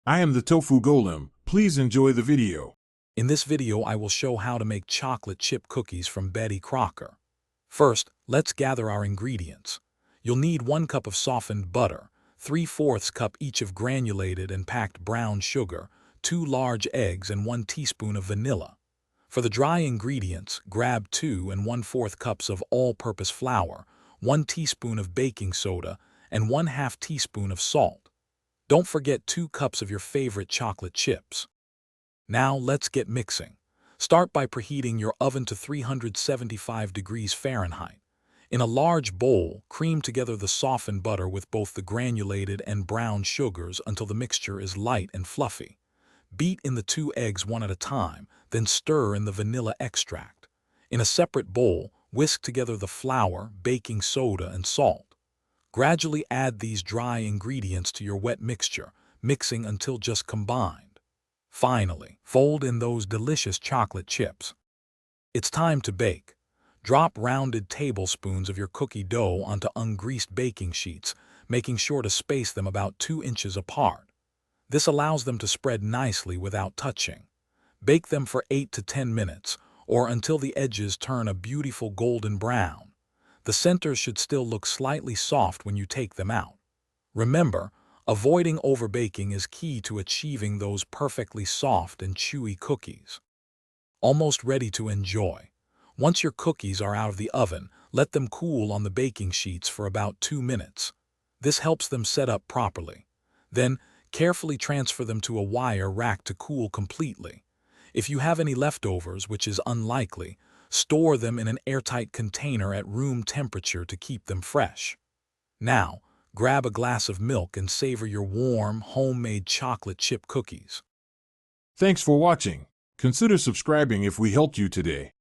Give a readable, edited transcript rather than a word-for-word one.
I am the Tofu Golem. Please enjoy the video. In this video, I will show how to make chocolate chip cookies from Betty Crocker. First, let's gather our ingredients. You'll need 1 cup of softened butter, 3/4 cup each of granulated and packed brown sugar, 2 large eggs, and 1 teaspoon of vanilla. For the dry ingredients, grab 2 1/4 cups of all-purpose flour, 1 teaspoon of baking soda, and 1/2 teaspoon of salt. Don't forget 2 cups of your favorite chocolate chips. Now let's get mixing. Start by preheating your oven to 375 degrees Fahrenheit. In a large bowl, cream together the softened butter with both the granulated and brown sugars until the mixture is light and fluffy. Beat in the 2 eggs one at a time, then stir in the vanilla extract. In a separate bowl, whisk together the flour, baking soda, and salt. Gradually add these dry ingredients to your wet mixture, mixing until just combined. Finally, fold in those delicious chocolate chips. It's time to bake. Drop rounded tablespoons of your cookie dough onto ungreased baking sheets, making sure to space them about 2 inches apart. This allows them to spread nicely without touching. Bake them for 8 to 10 minutes, or until the edges turn a beautiful golden brown. The centers should still look slightly soft when you take them out. Remember, avoiding overbaking is key to achieving those perfectly soft and chewy cookies. Almost ready to enjoy. Once your cookies are out of the oven, let them cool on the baking sheets for about 2 minutes. This helps them set up properly. Then, carefully transfer them to a wire rack to cool completely. If you have any leftovers, which is unlikely, store them in an airtight container at room temperature to keep them fresh. Now, grab a glass of milk and savor your warm, homemade chocolate chip cookies. Thanks for watching. Consider subscribing if we helped you today.